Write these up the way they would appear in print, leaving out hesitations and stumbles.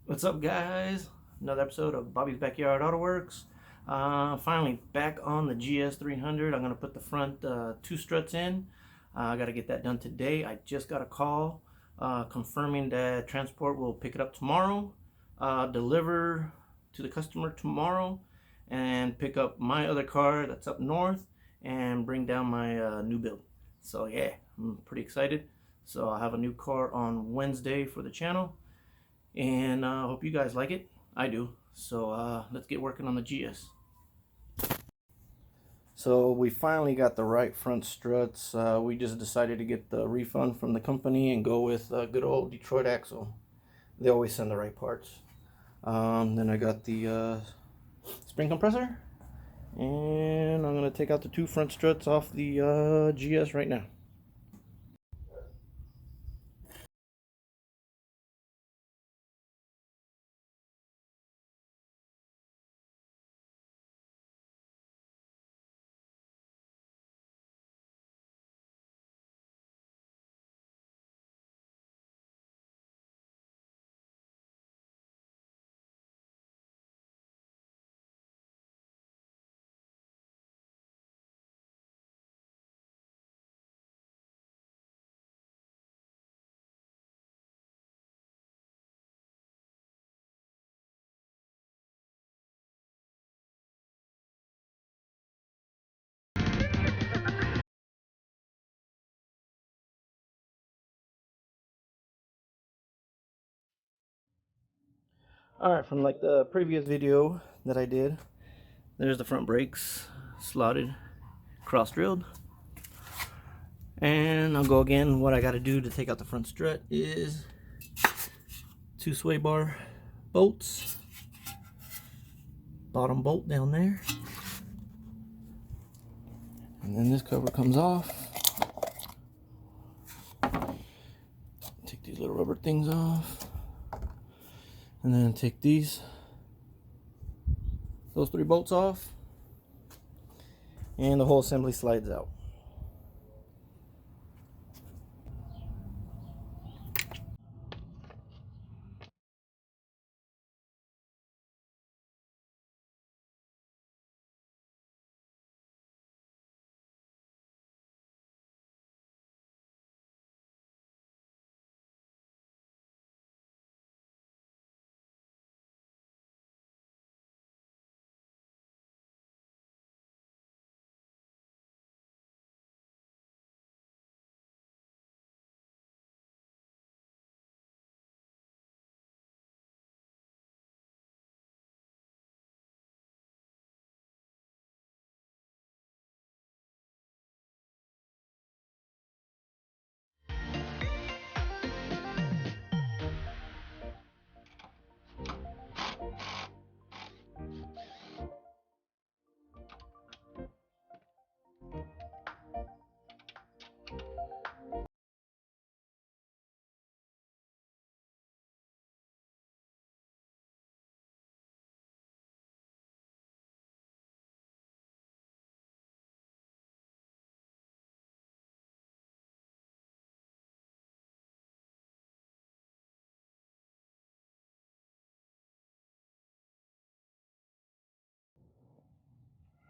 What's up, guys? Another episode of Bobby's Backyard Auto Works. Finally back on the GS300. I'm going to put the front two struts in. I got to get that done today. I just got a call confirming that transport will pick it up tomorrow, deliver to the customer tomorrow, and pick up my other car that's up north and bring down my new build. So yeah, I'm pretty excited. So I'll have a new car on Wednesday for the channel, and I hope you guys like it. I do. So let's get working on the GS. So we finally got the right front struts. We just decided to get the refund from the company and go with good old Detroit axle. They always send the right parts. Then I got the spring compressor, and I'm gonna take out the two front struts off the GS right now. Alright, from like the previous video that I did, there's the front brakes slotted, cross drilled. And I'll go again. What I got to do to take out the front strut is two sway bar bolts, bottom bolt down there, and then this cover comes off. Take these little rubber things off, and then take those three bolts off, and the whole assembly slides out.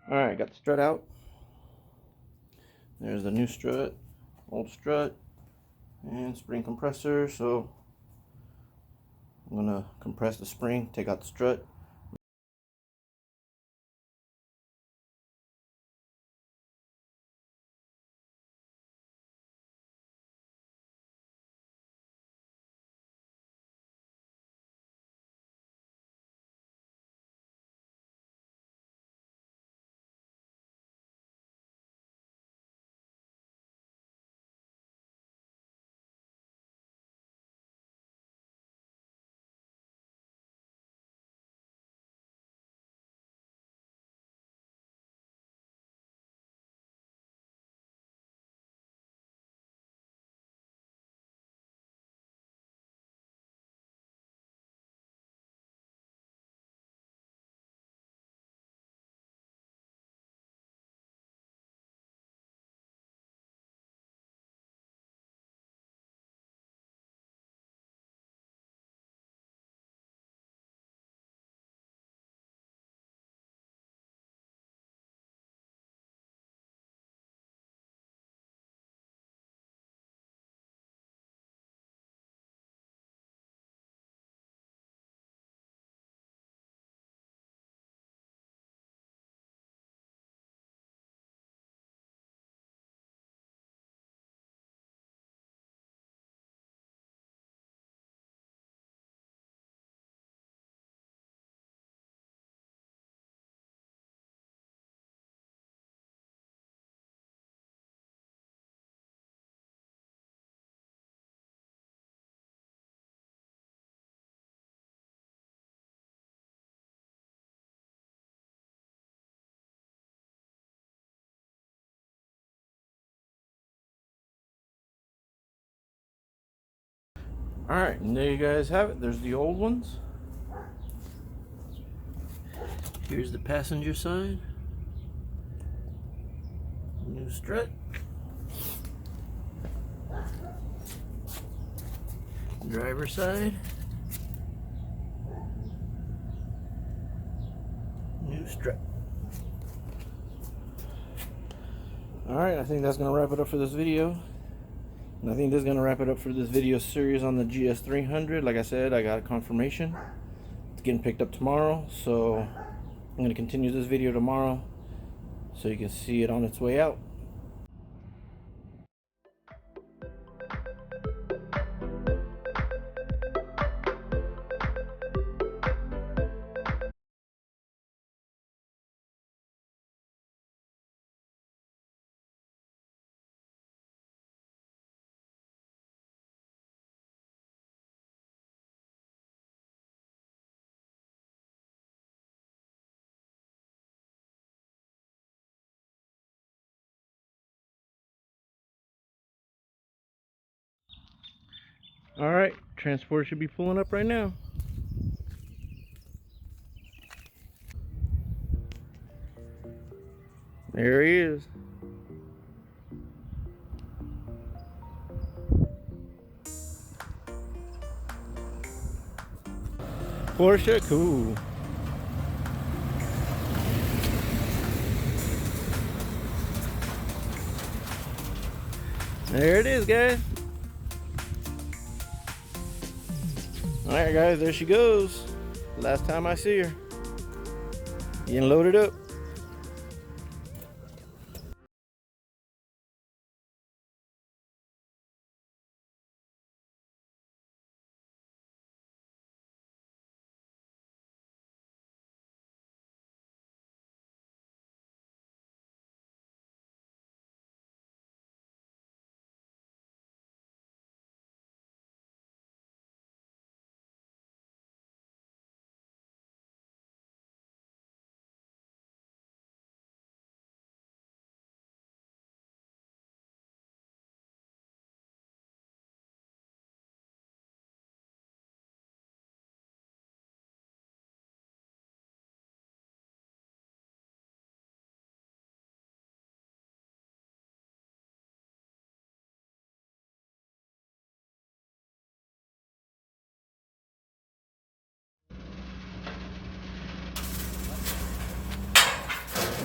Alright, got the strut out. There's the new strut, old strut, and spring compressor. So I'm gonna compress the spring, take out the strut. Alright, and there you guys have it. There's the old ones. Here's the passenger side. New strut. Driver side. New strut. Alright, I think that's going to wrap it up for this video. And I think this is going to wrap it up for this video series on the GS300. Like I said, I got a confirmation. It's getting picked up tomorrow, so I'm going to continue this video tomorrow so you can see it on its way out. Alright, transporter should be pulling up right now. There he is. Porsche, cool. There it is, guys. Alright guys, there she goes. Last time I see her. Getting loaded up.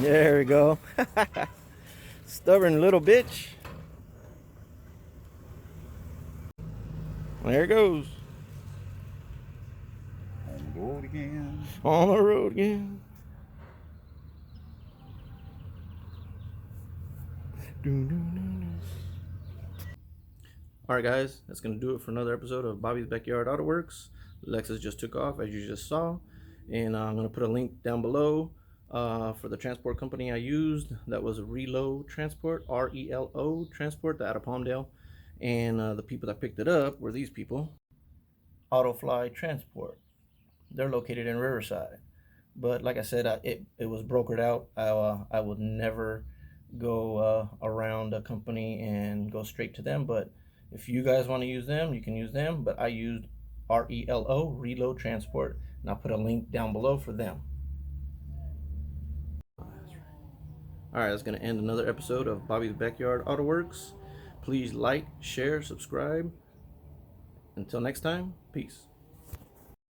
There we go. Stubborn little bitch. There it goes. On the road again. On the road again. Alright guys, that's going to do it for another episode of Bobby's Backyard Auto Works. Lexus just took off, as you just saw. And I'm going to put a link down below for the transport company I used. That was Relo Transport, R-E-L-O Transport, out of Palmdale. And the people that picked it up were these people. Autofly Transport. They're located in Riverside. But like I said, it was brokered out. I would never go around a company and go straight to them. But if you guys want to use them, you can use them. But I used R-E-L-O, Relo Transport. And I'll put a link down below for them. Alright, that's going to end another episode of Bobby's Backyard Auto Works. Please like, share, subscribe. Until next time, peace.